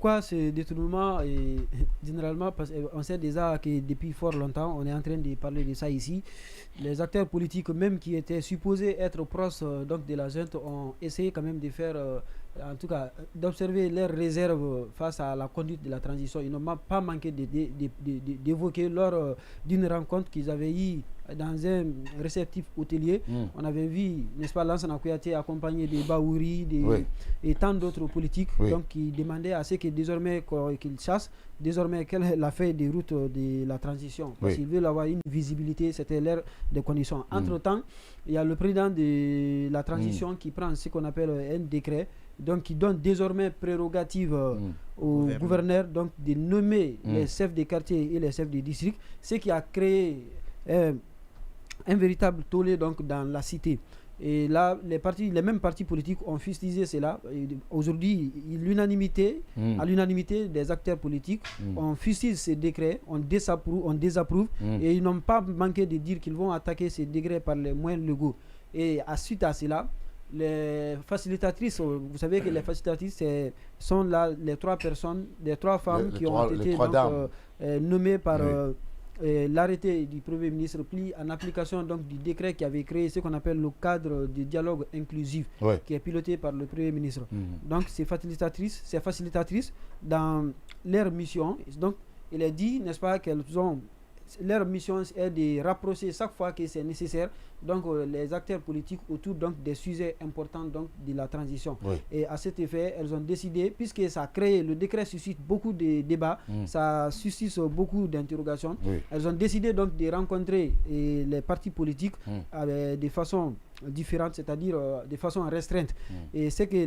pourquoi ce détournement est généralement, parce qu'on sait déjà que depuis fort longtemps, on est en train de parler de ça ici. Les acteurs politiques, même qui étaient supposés être proches donc de la junte, ont essayé quand même de faire, en tout cas, d'observer leurs réserves face à la conduite de la transition. Ils n'ont pas manqué d'évoquer lors d'une rencontre qu'ils avaient eue dans un réceptif hôtelier. On avait vu, n'est-ce pas, Lansana Kouyaté accompagné de Baouri et tant d'autres politiques donc, qui demandaient à ce que désormais qu'ils chassent désormais quelle est la feuille de route de la transition. Parce qu'ils veulent avoir une visibilité, c'était l'ère des conditions. Entre-temps, il y a le président de la transition qui prend ce qu'on appelle un décret, donc qui donne désormais prérogative au gouverneur donc, de nommer les chefs de quartier et les chefs de district, ce qui a créé un véritable tollé donc, dans la cité. Et là, les mêmes partis politiques ont fustigé cela. Aujourd'hui, à l'unanimité des acteurs politiques, on fustige ces décrets, on désapprouve et ils n'ont pas manqué de dire qu'ils vont attaquer ces décrets par les moyens légaux. Et suite à cela, les facilitatrices, vous savez que les facilitatrices sont là les trois personnes, les trois femmes qui ont été nommées par l'arrêté du Premier ministre pris en application donc, du décret qui avait créé ce qu'on appelle le cadre du dialogue inclusif qui est piloté par le Premier ministre. Donc ces facilitatrices, dans leur mission, donc il est dit, n'est-ce pas, qu'elles ont leur mission est de rapprocher chaque fois que c'est nécessaire donc les acteurs politiques autour donc des sujets importants donc de la transition. Et à cet effet, elles ont décidé, puisque ça a créé, le décret suscite beaucoup de débats, ça suscite beaucoup d'interrogations. Elles ont décidé donc de rencontrer les partis politiques de façon différente, c'est-à-dire de façon restreinte. Et c'est que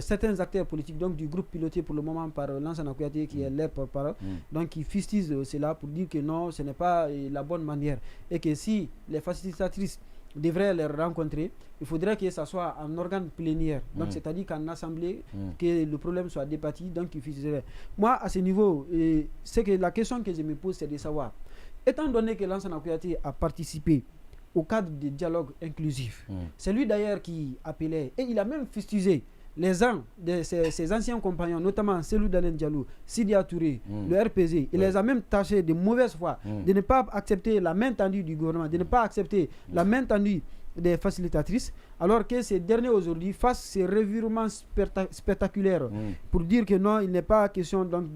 certains acteurs politiques donc du groupe piloté pour le moment par Lansana Kouyaté qui est leur porte-parole, donc qui fustigent cela pour dire que non, ce n'est pas la bonne manière et que si les facilitatrices devraient les rencontrer, il faudrait que ça soit en organe plénière, donc c'est-à-dire qu'en assemblée, que le problème soit débattu, donc il fustigerait. Moi, à ce niveau, c'est que la question que je me pose, c'est de savoir, étant donné que Lansana Kouyaté a participé au cadre du dialogue inclusif, c'est lui d'ailleurs qui appelait, et il a même fustigé les uns de ses anciens compagnons, notamment Selou Dalen Diallo, Sidia Touré, le RPZ, il les a même tachés de mauvaise foi, de ne pas accepter la main tendue du gouvernement, de ne pas accepter la main tendue des facilitatrices, alors que ces derniers aujourd'hui fassent ces revirements spectaculaires pour dire que non, il n'est pas question donc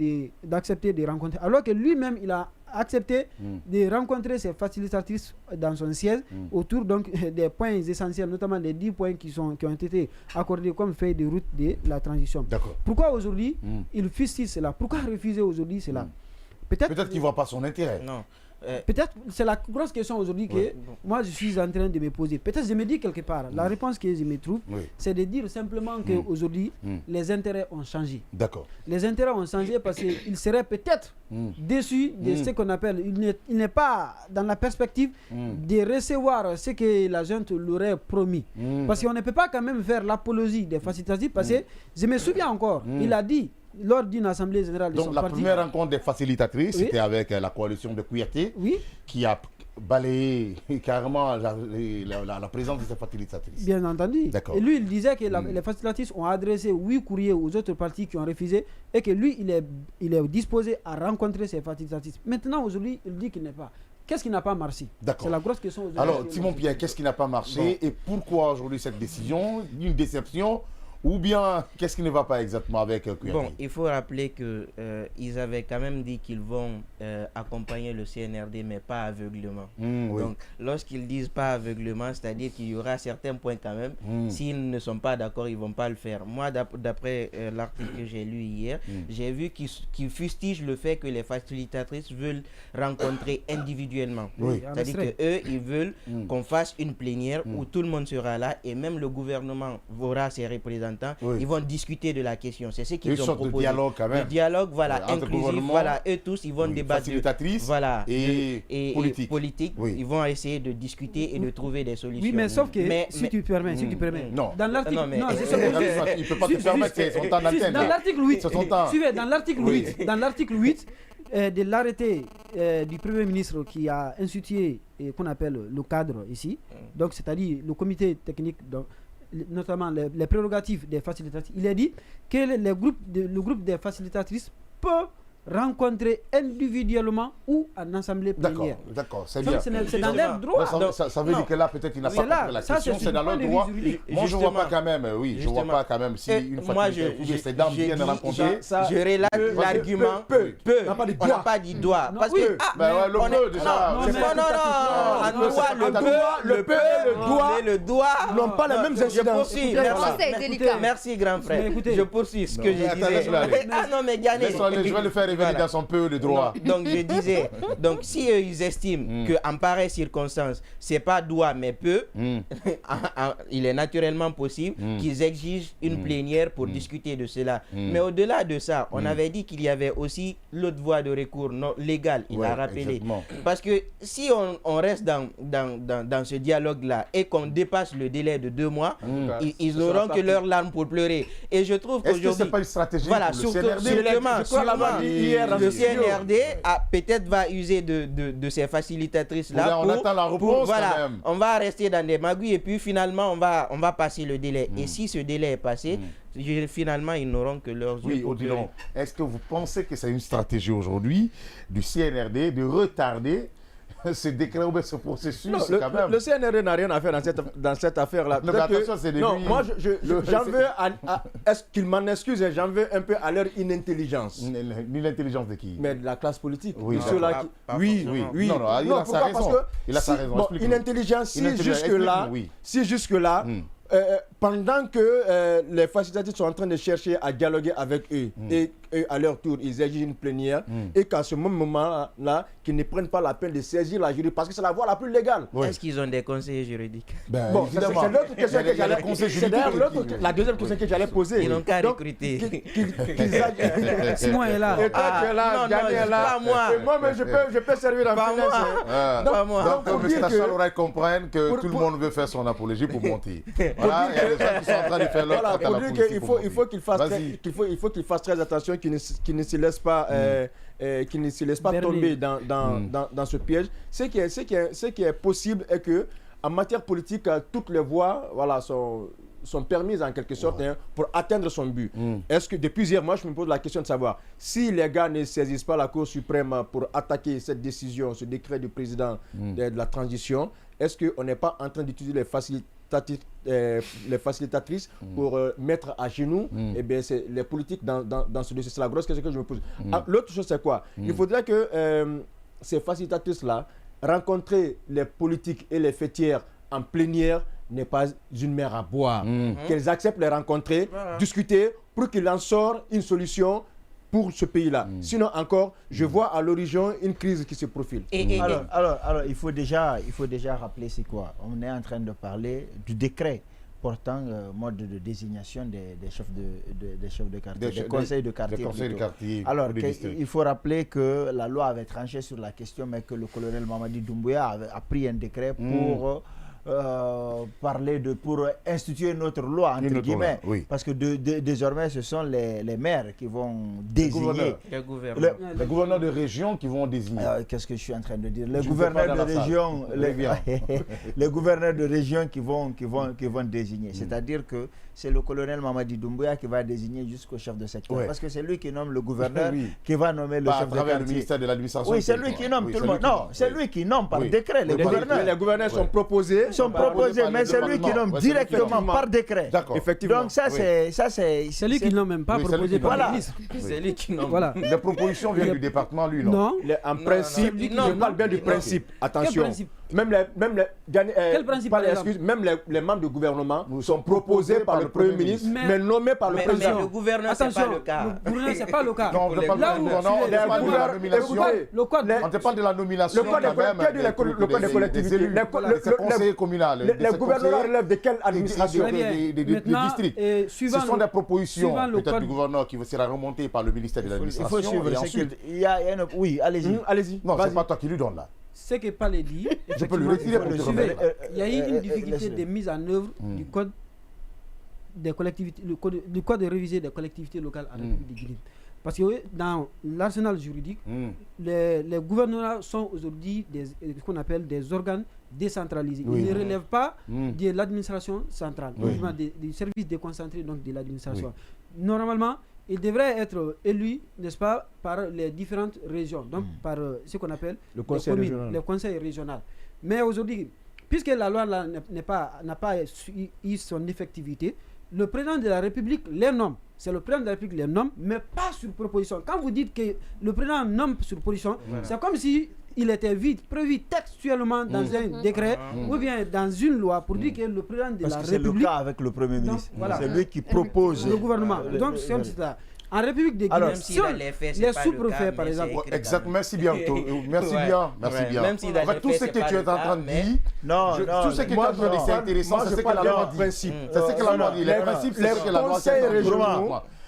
d'accepter de rencontrer, alors que lui-même il a accepté de rencontrer ces facilitatrices dans son siège autour donc des points essentiels, notamment les 10 points qui ont été accordés comme feuille de route de la transition. Pourquoi aujourd'hui il fustige cela? Pourquoi refuser aujourd'hui cela? Peut-être qu'il ne voit pas son intérêt. Non. Peut-être, c'est la grosse question aujourd'hui que moi je suis en train de me poser. Peut-être je me dis quelque part, la réponse que je me trouve, c'est de dire simplement qu'aujourd'hui, les intérêts ont changé. Les intérêts ont changé parce qu'il serait peut-être déçu de ce qu'on appelle, il n'est pas dans la perspective de recevoir ce que la junte l'aurait promis. Parce qu'on ne peut pas quand même faire l'apologie des facilitatifs, parce que je me souviens encore, il a dit, lors d'une assemblée générale de son parti. Donc la première rencontre des facilitatrices, c'était avec la coalition de Kouyaté, qui a balayé carrément la présence de ces facilitatrices. Bien entendu. Et lui, il disait que les facilitatrices ont adressé 8 courriers aux autres partis qui ont refusé et que lui, il est disposé à rencontrer ces facilitatrices. Maintenant, aujourd'hui, il dit qu'il n'est pas. Qu'est-ce qui n'a pas marché? C'est la grosse question aujourd'hui. Alors, Simon Pierre, qu'est-ce qui n'a pas marché et pourquoi aujourd'hui cette décision? Une déception? Ou bien, qu'est-ce qui ne va pas exactement avec Kouyaté? Bon, il faut rappeler qu'ils avaient quand même dit qu'ils vont accompagner le CNRD, mais pas aveuglement. Donc, lorsqu'ils disent pas aveuglement, c'est-à-dire qu'il y aura certains points quand même. S'ils ne sont pas d'accord, ils ne vont pas le faire. Moi, d'après l'article que j'ai lu hier, j'ai vu qu'ils fustigent le fait que les facilitatrices veulent rencontrer individuellement. C'est-à-dire qu'eux, ils veulent qu'on fasse une plénière où tout le monde sera là et même le gouvernement aura ses représentants. Ils vont discuter de la question. C'est ce qu'ils ont proposé. De dialogue quand même. Le dialogue, voilà, inclusif. Voilà, eux tous, ils vont débattre. Facilitatrices et politique. Ils vont essayer de discuter et de trouver des solutions. Oui, mais sauf que, si tu permets, non. Dans l'article... Non, il ne peut pas te permettre, c'est son temps d'antenne. Dans l'article 8, suivez, dans l'article 8 de l'arrêté du Premier ministre qui a institué, qu'on appelle le cadre ici, donc c'est-à-dire le comité technique... notamment les prérogatives des facilitatrices, il est dit que le groupe des facilitatrices peut rencontrer individuellement ou en assemblée plénière. D'accord, c'est bien. C'est dans leur droit. Ça veut dire que là, peut-être, il n'a pas compris la question, c'est dans leur droit. Moi, je ne vois pas quand même, je vois pas quand même si une fois que ces dames viennent rencontrer. Je relate l'argument. On n'a pas dit doigt. Parce que. Le peu, déjà. Non, le doigt n'ont pas les mêmes incidences. Merci, grand frère. Je poursuis ce que je disais. Ah non, mais Ghané. Je vais le faire revenir dans son peu de droit. Donc je disais, donc si eux, ils estiment qu'en pareille circonstance, c'est pas doigt mais peu, il est naturellement possible qu'ils exigent une plénière pour discuter de cela. Mais au-delà de ça, on avait dit qu'il y avait aussi l'autre voie de recours légal, il a rappelé. Exactement. Parce que si on reste dans ce dialogue-là et qu'on dépasse le délai de 2 mois, ils n'auront que leurs larmes pour pleurer. Et je trouve qu'aujourd'hui... Est-ce que ce n'est pas une stratégie voilà, pour le CNRD? Le CNRD peut-être va user de ces facilitatrices-là. On attend la réponse quand même. On va rester dans des magouilles et puis finalement on va passer le délai. Et si ce délai est passé, finalement ils n'auront que leurs yeux. Oui, Odilon, est-ce que vous pensez que c'est une stratégie aujourd'hui du CNRD de retarder ce décret ou ce processus? Non, quand même. Le CNRD n'a rien à faire dans cette affaire-là. Non, moi, j'en veux est-ce qu'ils m'en excusent, j'en veux un peu à leur inintelligence. L'intelligence de qui? Mais de la classe politique. Oui, oui. Non, il a sa raison. Il a sa raison. Bon, inintelligence, si jusque-là, pendant que les facilitateurs sont en train de chercher à dialoguer avec eux et à leur tour ils exigent une plénière et qu'à ce moment-là qu'ils ne prennent pas la peine de saisir la jury parce que c'est la voie la plus légale. Est-ce qu'ils ont des conseillers juridiques? Bon, c'est l'autre question que j'allais poser. La deuxième question que j'allais poser. Ils n'ont qu'à recruter. Simon est là. Et toi tu es là, Ghané est là. Pas moi. Et moi, mais je peux servir en finance. Pas moi. Donc, M. Tachalouray comprenne que tout le monde veut faire son apologie pour monter. Voilà, il y a des gens qui sont en train de faire leur traite à la police. Il faut qu'il fasse très attention, qu'il ne se laisse pas tomber dans ce piège. Ce qui est possible est que en matière politique, toutes les voies sont permises en quelque sorte pour atteindre son but. Est-ce que depuis hier, moi je me pose la question de savoir si les gars ne saisissent pas la Cour suprême pour attaquer cette décision, ce décret du président de la transition, est-ce qu'on n'est pas en train d'utiliser les facilitatrices pour mettre à genoux c'est les politiques dans ce dossier? C'est la grosse question que je me pose. L'autre chose, c'est quoi? Il faudrait que ces facilitatrices-là rencontrer les politiques et les fêtières en plénière n'est pas une mer à boire. Qu'elles acceptent de les rencontrer, discuter pour qu'il en sorte une solution pour ce pays-là. Sinon encore, je vois à l'horizon une crise qui se profile. Alors, il faut déjà rappeler c'est quoi. On est en train de parler du décret portant mode de désignation des chefs de quartier, des conseils de quartier. Alors, il faut rappeler que la loi avait tranché sur la question, mais que le colonel Mamadi Doumbouya a pris un décret pour pour instituer notre loi, entre guillemets, parce que désormais ce sont les maires qui vont désigner les gouverneurs de région qui vont désigner. Qu'est-ce que je suis en train de dire? Les gouverneurs de région, les gouverneurs de région qui vont désigner. C'est-à-dire que c'est le colonel Mamadi Doumbouya qui va désigner jusqu'au chef de secteur, parce que c'est lui qui nomme le gouverneur, qui va nommer le chef de quartier. Le ministère de l'administration. Oui, c'est lui qui nomme tout le monde. Non, c'est lui qui nomme par décret les gouverneurs. Les gouverneurs sont proposés. Mais c'est lui qui nomme directement par décret. D'accord. Effectivement. Donc ça c'est lui qui nomme, même pas proposé par le ministre. C'est lui qui nomme. Voilà. Les propositions viennent du département, lui, non? Non. En principe, je parle bien du principe. Attention. Quel principe? Même les membres du gouvernement sont proposés par le Premier ministre, mais nommés par le président. Mais le gouverneur, c'est pas le cas. Le gouverneur, c'est pas le cas. Non, on ne parle pas de la nomination. On te parle de la nomination. Le code des collectivités. Les conseillers communaux. Les gouverneurs relèvent de quelle administration? Des districts. Ce sont des propositions, peut-être du gouverneur, qui sera remontée par le ministère de l'administration. Il faut suivre. Oui, allez-y. Non, c'est pas toi qui lui donne là. Ce que Palais dit, je peux le retirer pour le suivre. Il y a eu une difficulté de mise en œuvre du code des collectivités, du code de réviser des collectivités locales en République de Guinée. Parce que dans l'arsenal juridique, les gouvernements sont aujourd'hui ce qu'on appelle des organes décentralisé. Il ne relève pas de l'administration centrale, du service déconcentré donc de l'administration. Normalement, il devrait être élu, n'est-ce pas, par les différentes régions, donc par ce qu'on appelle le conseil régional. Mais aujourd'hui, puisque la loi n'a pas eu son effectivité, le président de la République les nomme. C'est le président de la République les nomme, mais pas sur proposition. Quand vous dites que le président nomme sur proposition, c'est comme si il était prévu textuellement dans un décret ou bien dans une loi pour dire que le président de la République... c'est le cas avec le Premier ministre. C'est lui qui propose... Le gouvernement. Donc, c'est comme ça. En République de Guinée, les sous-préfets, par exemple. Exactement. Merci bien. Merci bien. Même si en fait, tout ce que tu es en train de dire, tout ce que tu es en train de dire, c'est intéressant. C'est ce que la loi dit. C'est ce que la loi dit. Les principes, c'est ce que la loi dit.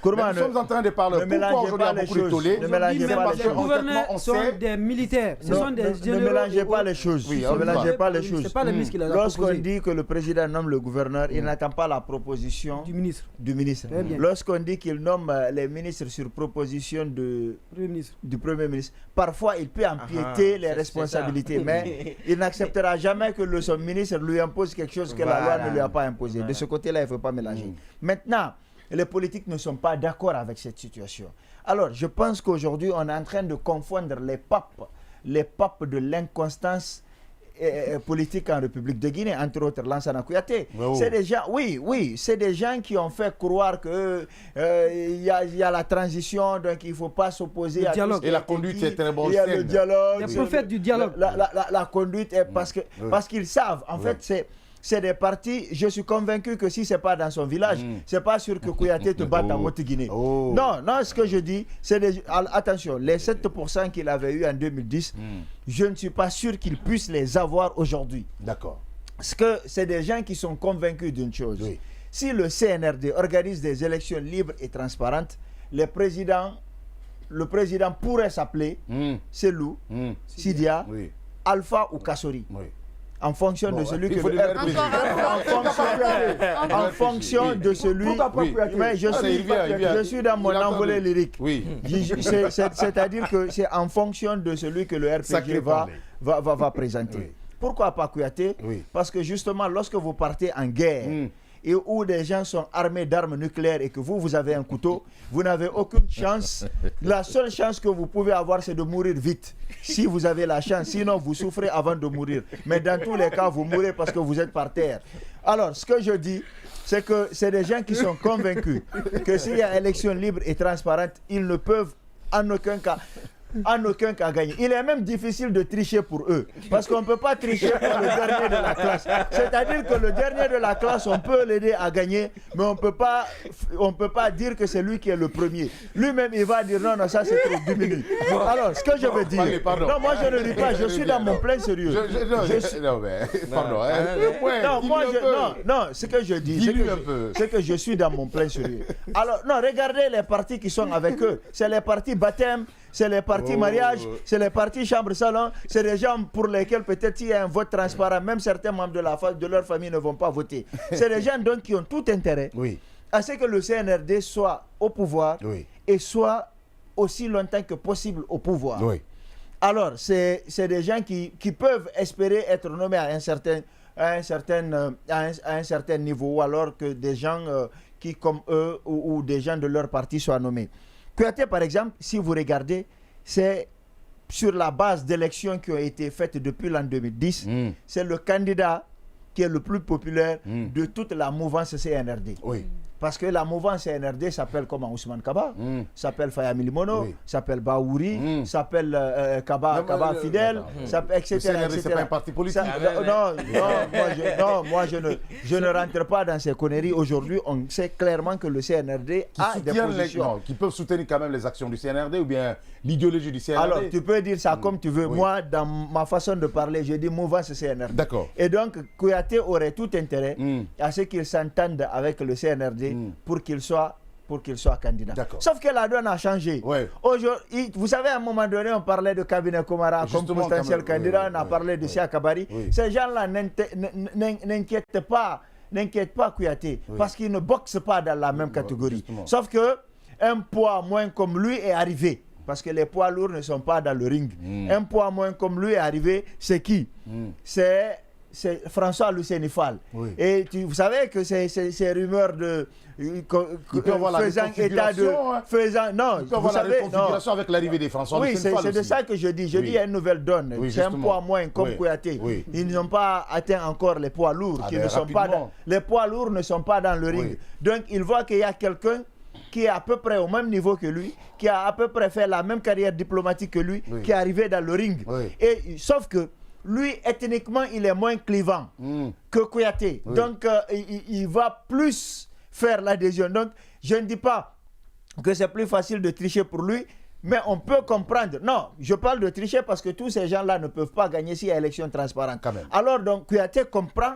Nous sommes en train de parler. Pourquoi aujourd'hui il y a beaucoup de tollés? Les gouverneurs sont des militaires. Ce sont des généraux. Ne mélangez pas les choses. Ne mélangez pas les choses. C'est pas le ministre qui l'a Lorsqu'on dit que le président nomme le gouverneur, il n'attend pas la proposition du ministre. Lorsqu'on dit qu'il nomme les ministres sur proposition du Premier ministre, parfois il peut empiéter les responsabilités, mais il n'acceptera jamais que son ministre lui impose quelque chose que la loi ne lui a pas imposé. De ce côté-là, il ne faut pas mélanger. Maintenant, les politiques ne sont pas d'accord avec cette situation. Alors, je pense qu'aujourd'hui, on est en train de confondre les papes de l'inconstance politique en République de Guinée, entre autres Lansana Kouyaté. C'est des gens, c'est des gens qui ont fait croire que il y a la transition, donc il ne faut pas s'opposer à dialogue. Et la conduite est très bonne. Il y a le dialogue. Les prophètes du dialogue. La conduite est parce qu'ils savent, en fait, c'est des partis, je suis convaincu que si ce n'est pas dans son village, c'est pas sûr que Kouyaté te batte en Haute-Guinée. Non, ce que je dis, c'est attention, les 7% qu'il avait eu en 2010, je ne suis pas sûr qu'il puisse les avoir aujourd'hui. D'accord. Parce que c'est des gens qui sont convaincus d'une chose. Si le CNRD organise des élections libres et transparentes, le président pourrait s'appeler Selou, Sidia, Alpha ou Kassori. En fonction de celui que en fonction de celui mais je suis dans mon envolée lyrique. C'est-à-dire que c'est en fonction de celui que le RPG va présenter. Pourquoi pas Kouyaté? Parce que justement, lorsque vous partez en guerre et où des gens sont armés d'armes nucléaires et que vous avez un couteau, vous n'avez aucune chance. La seule chance que vous pouvez avoir, c'est de mourir vite. Si vous avez la chance, sinon vous souffrez avant de mourir. Mais dans tous les cas, vous mourrez parce que vous êtes par terre. Alors, ce que je dis, c'est que c'est des gens qui sont convaincus que s'il y a élection libre et transparente, ils ne peuvent en aucun cas gagner. Il est même difficile de tricher pour eux. Parce qu'on ne peut pas tricher pour le dernier de la classe. C'est-à-dire que le dernier de la classe, on peut l'aider à gagner, mais on ne peut pas dire que c'est lui qui est le premier. Lui-même, il va dire non, ça c'est trop diminué. Alors, ce que je veux dire... Non, moi je ne dis pas, je suis dans mon plein sérieux. Ce que je dis, c'est que je suis dans mon plein sérieux. Alors, non, regardez les partis qui sont avec eux. C'est les partis baptême, c'est les partis mariage, c'est les partis chambre-salon, c'est des gens pour lesquels peut-être il y a un vote transparent, même certains membres de leur famille ne vont pas voter. C'est des gens donc qui ont tout intérêt à ce que le CNRD soit au pouvoir et soit aussi longtemps que possible au pouvoir. Alors, c'est des gens qui peuvent espérer être nommés à un certain niveau, alors que des gens qui, comme eux, ou des gens de leur parti soient nommés. Kouyaté, par exemple, si vous regardez, c'est sur la base d'élections qui ont été faites depuis l'an 2010, c'est le candidat qui est le plus populaire de toute la mouvance CNRD. Parce que la mouvance CNRD s'appelle comment? Ousmane Kaba, s'appelle Fayami Limono, s'appelle Baouri, s'appelle Kaba Fidel, etc. Le CNRD, c'est pas un parti politique. Moi je ne rentre pas dans ces conneries. Aujourd'hui, on sait clairement que le CNRD a des positions. Qui peuvent soutenir quand même les actions du CNRD ou bien l'idéologie du CNRD. Alors, tu peux dire ça comme tu veux. Moi, dans ma façon de parler, je dis mouvance CNRD. D'accord. Et donc, Kouyaté aurait tout intérêt à ce qu'il s'entende avec le CNRD pour qu'il soit candidat. Sauf que la donne a changé. Aujourd'hui, vous savez, à un moment donné, on parlait de Cabinet Komara comme potentiel candidat, on a parlé de Sia Kabari. Ces gens-là n'inquiètent pas Kouyaté parce qu'ils ne boxent pas dans la même catégorie. Sauf que un poids moins comme lui est arrivé. Parce que les poids lourds ne sont pas dans le ring. Un poids moins comme lui est arrivé, c'est qui? C'est c'est François Luceni Fall. Oui. Et vous savez que ces rumeurs de faisant état de... non, vous savez, la configuration avec l'arrivée des Français. Oui, c'est de ça que je dis. Je dis il y a une nouvelle donne. Oui, c'est un poids moins comme Kouyaté. Oui. Ils n'ont pas atteint encore les poids lourds. Les poids lourds ne sont pas dans le ring. Donc, il voit qu'il y a quelqu'un qui est à peu près au même niveau que lui, qui a à peu près fait la même carrière diplomatique que lui, qui est arrivé dans le ring. Et, sauf que lui, ethniquement, il est moins clivant que Kouyaté. Donc, il va plus faire l'adhésion. Donc, je ne dis pas que c'est plus facile de tricher pour lui, mais on peut comprendre. Non, je parle de tricher parce que tous ces gens-là ne peuvent pas gagner s'il y a élection transparente. Quand même. Alors, donc, Kouyaté comprend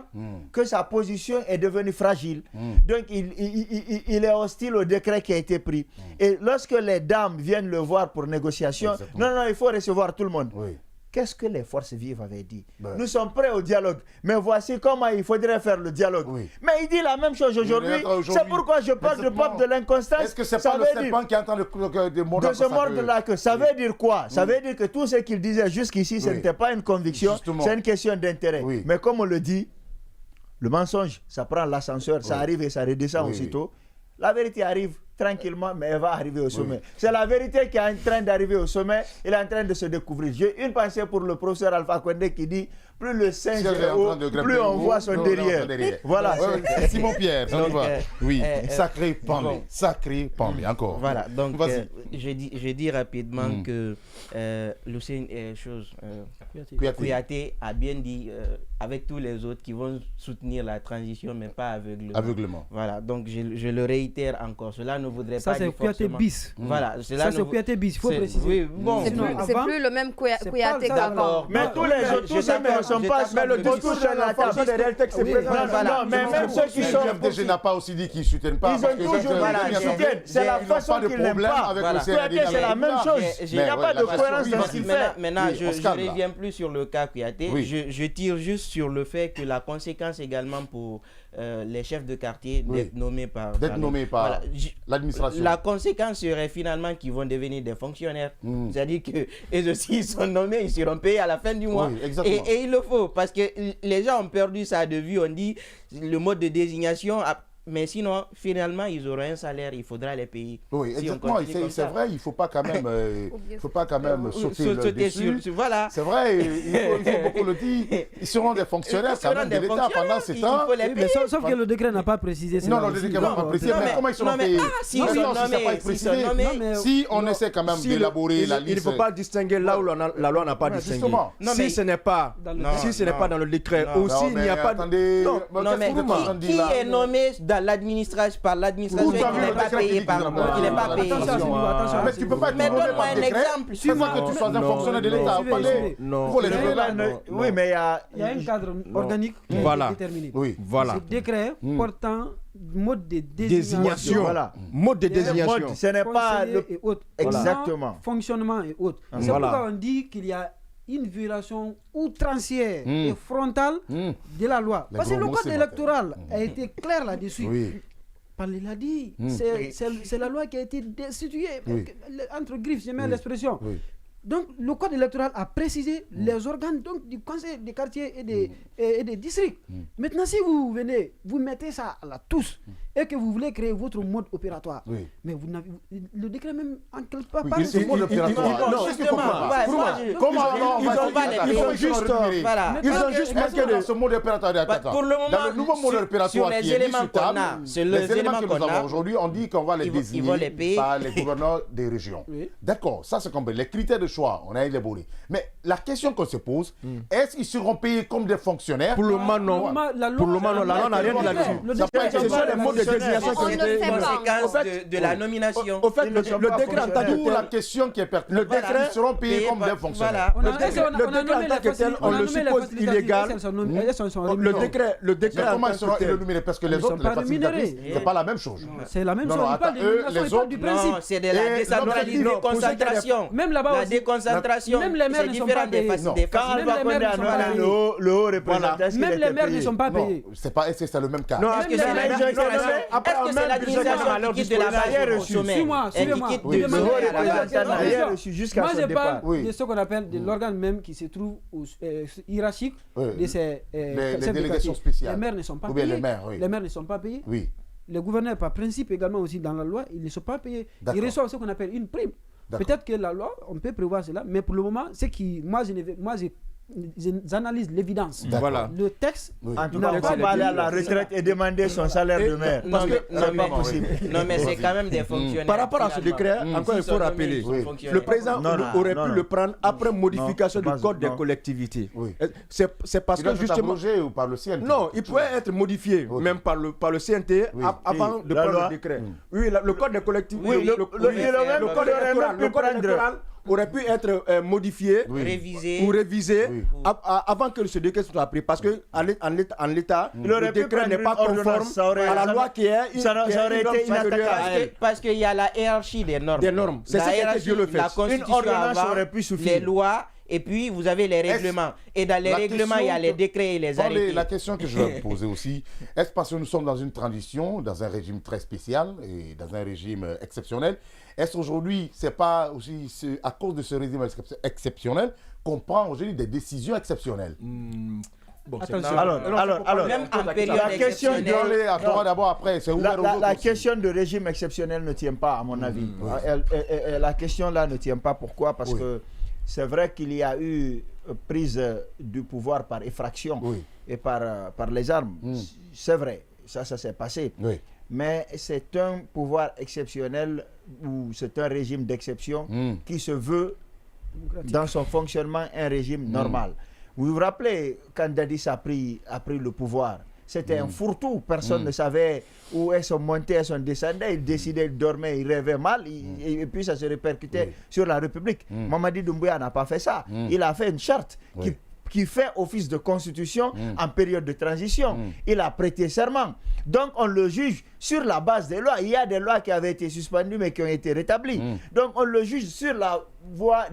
que sa position est devenue fragile. Donc, il est hostile au décret qui a été pris. Et lorsque les dames viennent le voir pour négociation, non, il faut recevoir tout le monde. Qu'est-ce que les forces vives avaient dit? Nous sommes prêts au dialogue, mais voici comment il faudrait faire le dialogue. Mais il dit la même chose aujourd'hui. C'est pourquoi je parle de peuple de l'inconstance. Est-ce que c'est pas le serpent qui est en train de se mordre la queue? Ça veut dire quoi? Ça veut dire que tout ce qu'il disait jusqu'ici, ce n'était pas une conviction, c'est une question d'intérêt. Mais comme on le dit, le mensonge, ça prend l'ascenseur, ça arrive et ça redescend aussitôt. La vérité arrive tranquillement, mais elle va arriver au sommet. C'est la vérité qui est en train d'arriver au sommet. Il est en train de se découvrir. J'ai une pensée pour le professeur Alpha Condé qui dit plus le singe est haut, plus on voit son derrière. Voilà. Simon Pierre, sacré Pambé, encore. Voilà, donc je dis rapidement que Kouyaté a bien dit avec tous les autres qui vont soutenir la transition, mais pas aveuglement. Voilà, donc je le réitère encore. Cela ne voudrait pas dire forcément... Ça, c'est Kouyaté bis. Voilà. Ça, c'est Kouyaté bis, il faut préciser. Oui, bon. C'est plus le même Kouyaté qu'avant. Mais tous les autres, tous ceux qui ne sont pas... Mais le discours sur la table, c'est réel texte, c'est présent. Non, mais même ceux qui sont... Le FDG n'a pas aussi dit qu'ils ne soutiennent pas. Ils ont toujours... C'est la façon qu'ils n'aiment pas. Kouyaté, c'est la même chose. Il n'y a pas de cohérence dans ce qu'il fait. Maintenant, je ne reviens plus sur le cas Kouyaté. Je tire juste sur le fait que la conséquence également pour les chefs de quartier d'être nommés par l'administration. La conséquence serait finalement qu'ils vont devenir des fonctionnaires. C'est-à-dire qu'eux aussi, ils sont nommés, ils seront payés à la fin du mois. Et il le faut, parce que les gens ont perdu ça de vue. On dit le mode de désignation... Mais sinon, finalement, ils auront un salaire, il faudra les payer. Oui, exactement. C'est vrai, il ne faut pas quand même, sauter dessus. Voilà. C'est vrai, il faut beaucoup le dire. Ils seront des fonctionnaires quand même de l'État pendant ce temps. Mais sauf que le décret n'a pas précisé. Non, le décret n'a pas précisé. Mais comment ils seront payés? Si on essaie quand même d'élaborer la liste. Il ne faut pas distinguer là où la loi n'a pas distingué. Si ce n'est pas dans le décret, aussi il n'y a pas de... Non, mais qui est nommé dans l'administration, par l'administration, qui n'est pas payé par moi, qui n'est pas payé. Mais tu peux pas être nommé par décret. Suis-moi que tu sois un fonctionnaire de l'État. Oui, mais il y a un cadre organique qui est déterminé. Voilà. Ce décret portant mode de désignation. Mode de désignation. Ce n'est pas le... Exactement. Fonctionnement et autres. C'est pourquoi on dit qu'il y a une violation outrancière et frontale de la loi. Parce que le code électoral a été clair là-dessus. Il l'a dit. C'est la loi qui a été destituée. Entre griffes, je mets l'expression. Donc, le code électoral a précisé les organes donc, du conseil des quartiers et des districts. Maintenant, si vous venez, vous mettez ça à la tous et que vous voulez créer votre mode opératoire, mais vous n'avez le décret même en quelque part pas ce mode opératoire. Non, justement. Comment ils ont juste manqué de ce mode opératoire. Pour le moment, dans le nouveau mode opératoire qui est discutable, les éléments que nous avons aujourd'hui, on dit qu'on va les désigner par les gouverneurs des régions. D'accord, ça c'est compris. Les critères de choix, on a élaboré. Mais la question qu'on se pose, est-ce qu'ils seront payés comme des fonctionnaires? Pour le moment, non. Pour le moment, non. La loi n'a rien dit là-dessus. Ce sont les modes de désignation qui ont été conséquences de la nomination. Au fait, le décret en tant que la question qui est pertinente, ils seront payés comme des fonctionnaires. Le décret en tant que tel, on le suppose illégal. Le décret comment ils seront rémunérés? Parce que les autres, les facilitateurs, c'est pas la même chose. C'est la même chose. On parle du principe. Non, c'est de la déconcentration. Même là-bas, la déconcentration, même les maires ne sont pas des Quand on va connaître le haut représentant représentés. Même les maires ne sont pas payés. Est-ce que c'est le même cas? Non, est-ce que c'est l'administration qui quitte de la barrière au sommet? Moi, je parle de ce qu'on appelle de l'organe même qui se trouve hiérarchique de ces délégations spéciales. Les maires ne sont pas payés. Les maires ne sont pas payés. Oui. Les gouverneurs, par principe également aussi dans la loi, ils ne sont pas payés. Ils reçoivent ce qu'on appelle une prime. Peut-être que la loi, on peut prévoir cela, mais pour le moment, c'est qui, moi, j'analyse l'évidence. Voilà. Le texte, en tout cas, on va pas aller à la retraite et demander son salaire de maire. Parce que c'est pas possible. Non, mais c'est quand même des fonctionnaires. Par rapport à ce décret, encore il faut rappeler, le président aurait pu le prendre après modification du code des collectivités. C'est parce que justement. Ou par le CNT. Non, il pouvait être modifié, même par le CNT, avant de prendre le décret. Oui, le code des collectivités. Oui, le code électoral aurait pu être modifié ou révisé avant que ce décret soit pris. Parce qu'en l'état, le décret n'est pas conforme à la loi qui est ça aurait été inattaquable. Parce qu'il y a la hiérarchie des normes. C'est ça qui était Dieu le fait. La Constitution aurait pu suffire. Les lois, et puis vous avez les règlements. Et dans les règlements, il y a les décrets et les arrêtés. La question que je vais vous poser aussi, est-ce parce que nous sommes dans une transition, dans un régime très spécial et dans un régime exceptionnel? Est-ce qu'aujourd'hui, c'est pas aussi à cause de ce régime exceptionnel qu'on prend aujourd'hui des décisions exceptionnelles? Bon, alors, même en période exceptionnelle. La question de régime exceptionnel ne tient pas, à mon avis. La question là ne tient pas. Pourquoi? Parce que c'est vrai qu'il y a eu prise du pouvoir par effraction et par les armes. C'est vrai, ça s'est passé. Mais c'est un pouvoir exceptionnel ou c'est un régime d'exception qui se veut, dans son fonctionnement, un régime normal. Vous vous rappelez, quand Dadis a pris le pouvoir, c'était un fourre-tout. Personne ne savait où elles sont montées, elles sont descendues. Il décidait, il dormait, il rêvait mal. Et puis ça se répercutait sur la République. Mamadi Doumbouya n'a pas fait ça. Il a fait une charte qui fait office de constitution en période de transition. Il a prêté serment. Donc on le juge sur la base des lois. Il y a des lois qui avaient été suspendues mais qui ont été rétablies. Donc on le juge sur la voie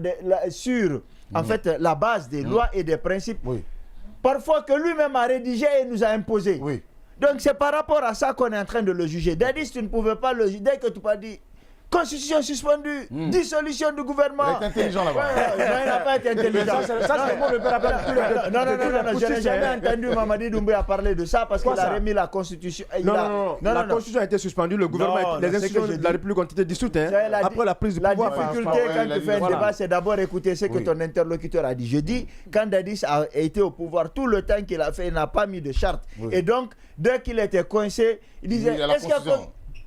en fait, la base des lois et des principes. Parfois que lui-même a rédigé et nous a imposé. Donc c'est par rapport à ça qu'on est en train de le juger. Dadis, tu ne pouvais pas le juger. Dès que tu as dit Constitution suspendue, dissolution du gouvernement. Il est intelligent là-bas. Il n'a pas été intelligent. Ça, c'est bon, le père Non, je n'ai jamais entendu Mamadi Doumbouya parler de ça parce qu'il a remis la Constitution. Non, la Constitution a été suspendue, le gouvernement, les institutions de la République ont été dissoutes après la prise du pouvoir. La difficulté quand tu fais un débat, c'est d'abord écouter ce que ton interlocuteur a dit. Je dis, quand Dadis a été au pouvoir, tout le temps qu'il a fait, il n'a pas mis de charte. Et donc, dès qu'il était coincé, il disait, est-ce qu'il y a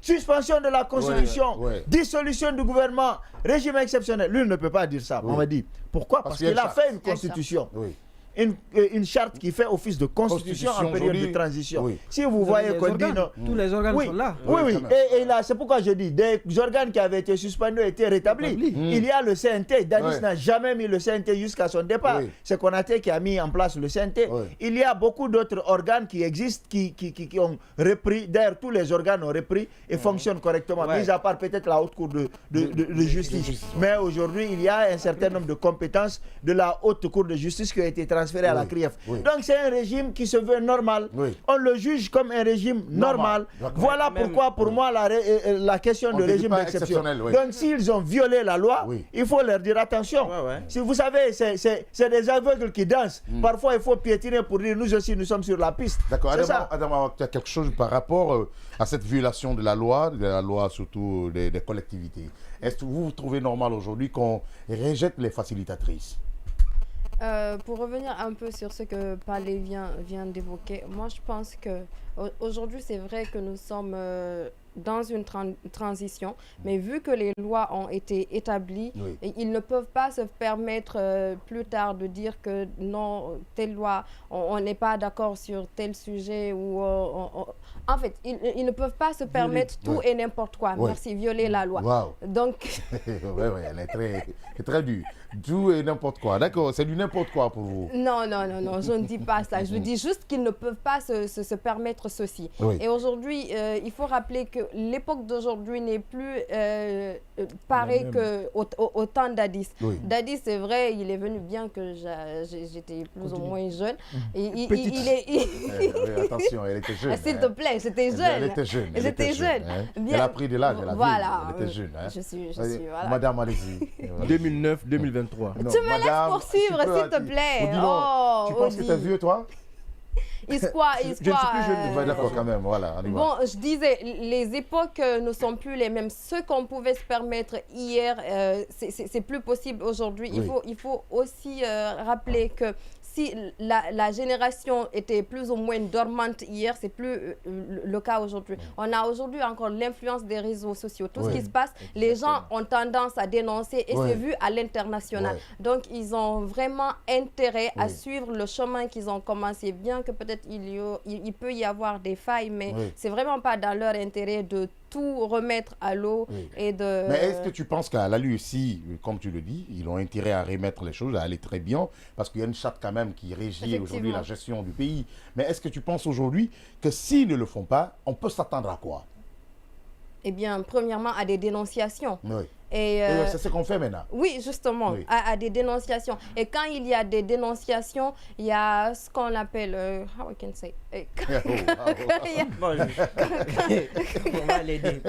suspension de la Constitution, dissolution du gouvernement, régime exceptionnel? Lui, il ne peut pas dire ça. On m'a dit. Pourquoi? Parce qu'il a fait une Constitution. Une charte qui fait office de constitution en période de transition. Si vous voyez qu'on dit non, tous les organes sont là. Et là, c'est pourquoi je dis, des organes qui avaient été suspendus ont été rétablis. Il y a le CNT. Dadis n'a jamais mis le CNT jusqu'à son départ. C'est Konaté qui a mis en place le CNT. Il y a beaucoup d'autres organes qui existent, qui ont repris. D'ailleurs, tous les organes ont repris et fonctionnent correctement, mis à part peut-être la haute cour de justice. Mais aujourd'hui, il y a un certain nombre de compétences de la haute cour de justice qui ont été transférées à la CRIEF. Donc c'est un régime qui se veut normal. On le juge comme un régime normal. Voilà pourquoi pour moi la question de régime d'exception. Donc s'ils ont violé la loi, il faut leur dire attention. Si vous savez, c'est des aveugles qui dansent. Parfois il faut piétiner pour dire nous aussi nous sommes sur la piste. D'accord. Adam, tu as quelque chose par rapport à cette violation de la loi surtout des collectivités. Est-ce que vous trouvez normal aujourd'hui qu'on rejette les facilitatrices? Pour revenir un peu sur ce que Palais vient d'évoquer, moi je pense que aujourd'hui c'est vrai que nous sommes dans une transition, mais vu que les lois ont été établies, ils ne peuvent pas se permettre plus tard de dire que non, telle loi, on n'est pas d'accord sur tel sujet ou en fait, ils ne peuvent pas se permettre tout et n'importe quoi. Merci, violer la loi. Donc, elle est très dure. Tout et n'importe quoi. D'accord, c'est du n'importe quoi pour vous. Non, je ne dis pas ça. Je dis juste qu'ils ne peuvent pas se permettre ceci. Et aujourd'hui, il faut rappeler que l'époque d'aujourd'hui n'est plus pareille qu'au temps d'Addis. Oui. D'Addis, c'est vrai, il est venu bien que j'étais plus ou moins jeune. Oui, attention, elle était jeune. S'il te plaît, j'étais jeune. Elle était jeune. J'étais jeune. Elle a pris de l'âge, voilà. Elle était jeune. Je suis voilà. Madame, allez-y. 2009-2023. Tu me laisses poursuivre, s'il te plaît. Tu penses que t'es vieux, toi? Je ne suis plus jeune. D'accord, quand même, voilà. Bon, je disais, les époques ne sont plus les mêmes. Ce qu'on pouvait se permettre hier, c'est plus possible aujourd'hui. Oui. Il faut aussi rappeler que si la génération était plus ou moins dormante hier, c'est plus le cas aujourd'hui. On a aujourd'hui encore l'influence des réseaux sociaux. Tout ce qui se passe, les gens ont tendance à dénoncer et c'est vu à l'international. Donc, ils ont vraiment intérêt à suivre le chemin qu'ils ont commencé. Bien que peut-être il peut y avoir des failles, mais c'est vraiment pas dans leur intérêt de tout remettre à l'eau et de... Mais est-ce que tu penses qu'à la aussi, comme tu le dis, ils ont intérêt à remettre les choses, à aller très bien, parce qu'il y a une charte quand même qui régit aujourd'hui la gestion du pays. Mais est-ce que tu penses aujourd'hui que s'ils ne le font pas, on peut s'attendre à quoi? Eh bien, premièrement, à des dénonciations. Oui. Et c'est ce qu'on fait maintenant. Oui, justement, à des dénonciations. Et quand il y a des dénonciations, il y a ce qu'on appelle... how I can say... Bon, on va l'aider.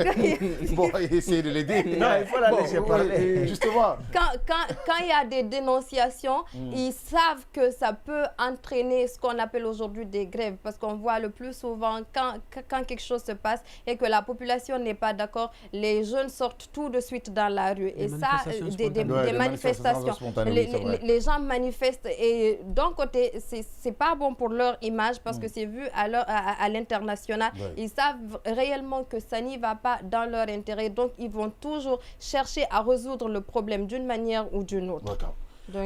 Bon, essayer de l'aider. Non, il faut la laisser parler. Justement. Quand il y a des dénonciations, ils savent que ça peut entraîner ce qu'on appelle aujourd'hui des grèves. Parce qu'on voit le plus souvent, quand quelque chose se passe et que la population n'est pas d'accord, les jeunes sortent tout de suite dans la rue. Et ça, des manifestations. Les gens manifestent et d'un côté, c'est pas bon pour leur image parce que c'est vu à l'international. Ils savent réellement que ça n'y va pas dans leur intérêt. Donc, ils vont toujours chercher à résoudre le problème d'une manière ou d'une autre. D'accord.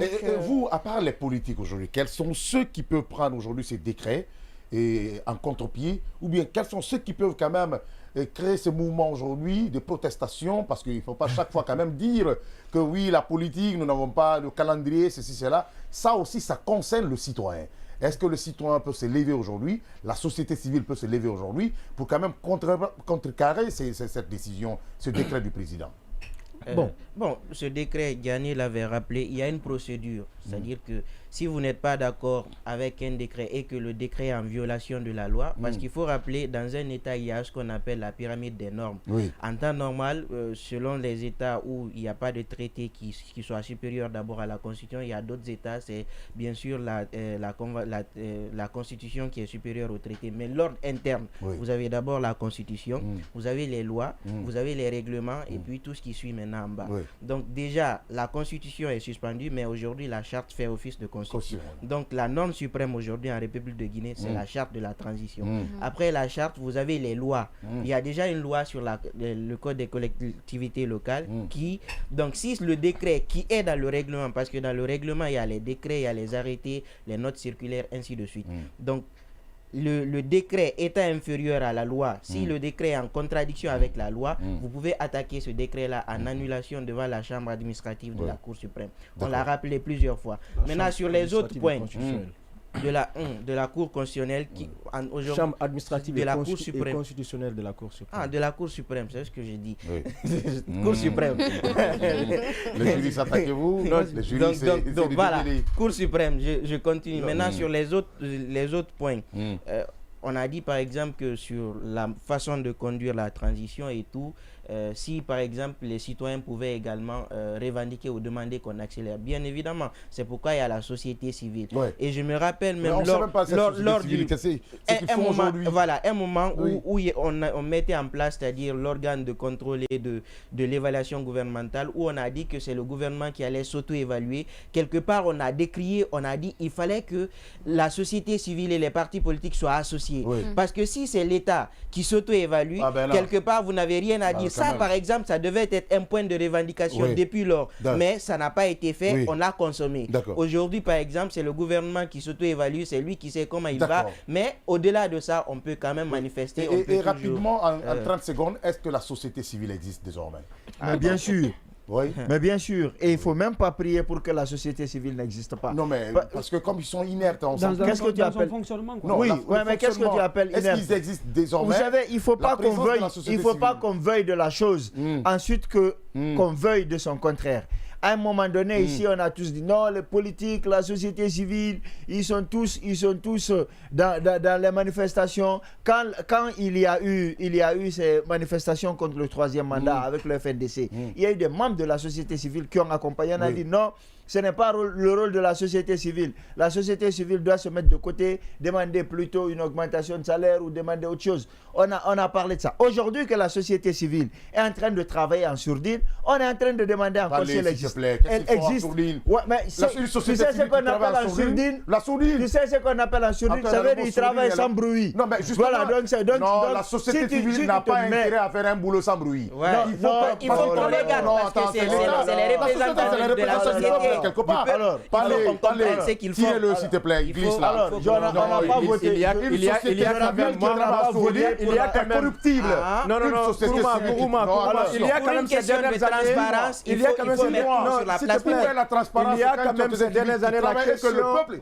Et vous, à part les politiques aujourd'hui, quels sont ceux qui peuvent prendre aujourd'hui ces décrets en contre-pied, ou bien quels sont ceux qui peuvent quand même créer ce mouvement aujourd'hui de protestation, parce qu'il ne faut pas chaque fois quand même dire que oui, la politique, nous n'avons pas le calendrier, ceci, cela. Ça aussi, ça concerne le citoyen. Est-ce que le citoyen peut se lever aujourd'hui, la société civile peut se lever aujourd'hui pour quand même contrecarrer cette décision, ce décret du président? Bon, ce décret, Gianni l'avait rappelé, il y a une procédure. C'est-à-dire que si vous n'êtes pas d'accord avec un décret et que le décret est en violation de la loi, parce qu'il faut rappeler, dans un État, il y a ce qu'on appelle la pyramide des normes. En temps normal, selon les États où il n'y a pas de traité qui soit supérieur d'abord à la Constitution, il y a d'autres États, c'est bien sûr la Constitution qui est supérieure au traité. Mais l'ordre interne, vous avez d'abord la Constitution, vous avez les lois, vous avez les règlements et puis tout ce qui suit maintenant en bas. Donc déjà, la Constitution est suspendue, mais aujourd'hui, la charte fait office de Constitution. Donc la norme suprême aujourd'hui en République de Guinée, c'est la charte de la transition. Après la charte, vous avez les lois. Il y a déjà une loi sur le code des collectivités locales qui, donc si le décret qui est dans le règlement, parce que dans le règlement, il y a les décrets, il y a les arrêtés, les notes circulaires, ainsi de suite. Donc le décret étant inférieur à la loi, si le décret est en contradiction avec la loi, vous pouvez attaquer ce décret-là en annulation devant la chambre administrative de la Cour suprême. On l'a rappelé plusieurs fois. Maintenant, sur les autres points de la Cour constitutionnelle, chambre administrative de la Cour suprême, constitutionnelle de la Cour suprême. Ah, de la Cour suprême, c'est ce que j'ai dit. Cour suprême. Le jury s'attaquez-vous? Donc voilà, Cour suprême, je continue. Maintenant, sur les autres points, on a dit par exemple que sur la façon de conduire la transition et tout, si par exemple les citoyens pouvaient également revendiquer ou demander qu'on accélère, bien évidemment, c'est pourquoi il y a la société civile. Et je me rappelle même lors un moment où on mettait en place, c'est-à-dire l'organe de contrôle et de l'évaluation gouvernementale, où on a dit que c'est le gouvernement qui allait s'auto-évaluer. Quelque part, on a décrié, on a dit il fallait que la société civile et les partis politiques soient associés. Parce que si c'est l'État qui s'auto-évalue, quelque part, vous n'avez rien à dire. Ça, par exemple, ça devait être un point de revendication depuis lors. Mais ça n'a pas été fait, on l'a consommé. Aujourd'hui, par exemple, c'est le gouvernement qui s'auto-évalue, c'est lui qui sait comment il va. Mais au-delà de ça, on peut quand même manifester. Et rapidement, en 30 secondes, est-ce que la société civile existe désormais? Bien sûr. Oui. Mais bien sûr, et il ne faut même pas prier pour que la société civile n'existe pas. Non, mais parce que comme ils sont inertes, qu'est-ce que tu appelles fonctionnement, quoi. Non, oui, mais qu'est-ce que tu appelles inerte? Est-ce qu'ils existent désormais? Vous savez, il ne faut pas qu'on veuille de la chose, ensuite qu'on veuille de son contraire. À un moment donné, ici, on a tous dit non, les politiques, la société civile, ils sont tous dans les manifestations. Quand il y a eu ces manifestations contre le 3e mandat avec le FNDC, il y a eu des membres de la société civile qui ont accompagné. On a dit non, ce n'est pas le rôle de la société civile. La société civile doit se mettre de côté, demander plutôt une augmentation de salaire ou demander autre chose. On a parlé de ça. Aujourd'hui que la société civile est en train de travailler en sourdine, on est en train de demander encore si elle existe. Elle existe. Ouais, mais tu sais ce qu'on appelle en sourdine? La sourdine. Tu sais ce qu'on appelle en sourdine? Ça veut dire qu'il travaille sans bruit. Non, mais justement, voilà, donc, la société civile n'a pas intérêt à faire un boulot sans bruit. Ouais. Il faut qu'on les garde parce que c'est les représentants de la société. Quelque part. Alors, tire-le s'il te plaît, glisse là. Alors, on n'a pas voté. Il y a quand même corruptible. Non, il y a quand même ces dernières années. Il y a quand même ces la transparence. Il y a quand même ces dernières années la question.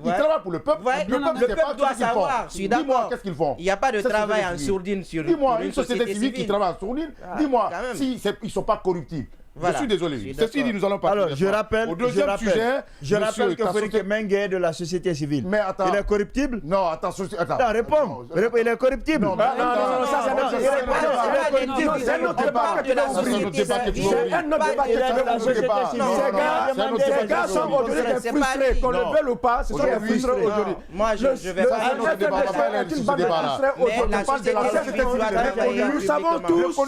Ils travaillent pour le peuple. Le peuple doit savoir. Dis-moi, qu'est-ce qu'ils font? Il n'y a pas de travail en sourdine sur une société civile. Dis-moi, une société civile qui travaille en sourdine, dis-moi, s'ils ne sont pas corruptibles. Voilà. Je suis désolé. Ceci dit, nous allons parler. Alors, je rappelle que Frédéric Mengue est de la société civile. Mais attends. Il est corruptible? Non, attends. Réponds. Il est corruptible? Non, ça, c'est un autre débat. C'est un autre débat. Ces gars sont aujourd'hui frustrés, qu'on le veuille ou pas, ce sont des frustrés aujourd'hui. Moi, je vais pas faire un débat. Mais la société civile doit travailler. Nous savons tous.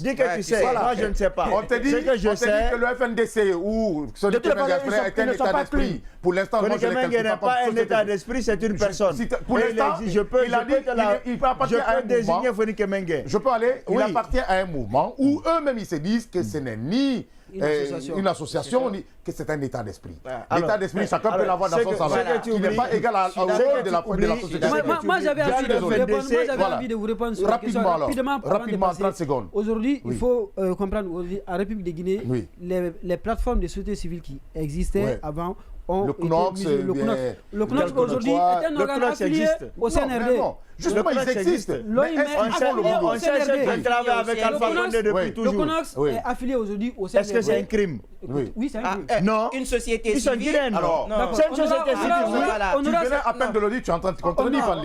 Dis que tu sais. Je ne sais pas. On te dit que le FNDC ou Sonic Mengue est un état d'esprit. Pour l'instant, Sonic Mengue n'est pas un état d'esprit, c'est une personne. Pour l'instant, je peux désigner Sonic Mengue. Je peux aller, il appartient à un mouvement où eux-mêmes ils se disent que ce n'est ni une association, que c'est un état d'esprit. L'état d'esprit, chacun peut l'avoir dans son salon. Il n'est pas égal au rôle de la société. Moi, j'avais envie de vous répondre sur la question rapidement, 30 secondes. Aujourd'hui, il faut comprendre, en République de Guinée, les plateformes de société civile qui existaient avant le CNOX aujourd'hui est un organe affilié au CNRD. Justement, ils existent. On cherche un travail avec Alpha Condé depuis toujours. Le CNOX est affilié aujourd'hui au CNRD. Est-ce que c'est un crime? Oui, c'est un crime. Non. Une société civile. Ils sont guinéens. C'est une société civile. Tu venais à peine de le dire, tu es en train de contredire.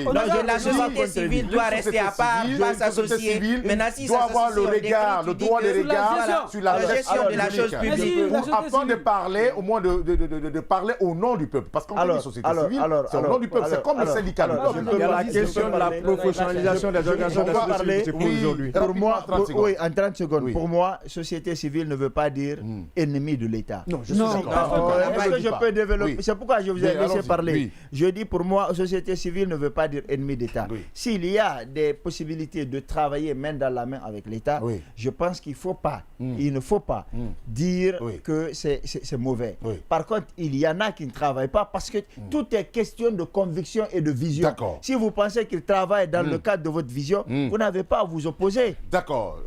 La société civile doit rester à part, pas s'associer. Maintenant, si doit avoir le regard, le droit de regard sur la gestion de la chose publique. Afin de parler, au moins de parler au nom du peuple. Parce qu'en société civile, c'est au nom du peuple. C'est comme le syndicat du peuple. Il y a la question de la professionnalisation des organisations de la société civile aujourd'hui. Pour moi, oui, en 30 secondes. Pour moi, société civile ne veut pas dire ennemi de l'État. Non, je suis d'accord. Est-ce que je peux développer? C'est pourquoi je vous ai laissé parler. Je dis pour moi, société civile ne veut pas dire ennemi d'État. S'il y a des possibilités de travailler main dans la main avec l'État, je pense qu'il ne faut pas dire que c'est mauvais. Par contre, il y en a qui ne travaillent pas parce que tout est question de conviction et de vision. Si vous pensez qu'ils travaillent dans le cadre de votre vision, vous n'avez pas à vous opposer. D'accord.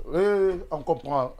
On comprend.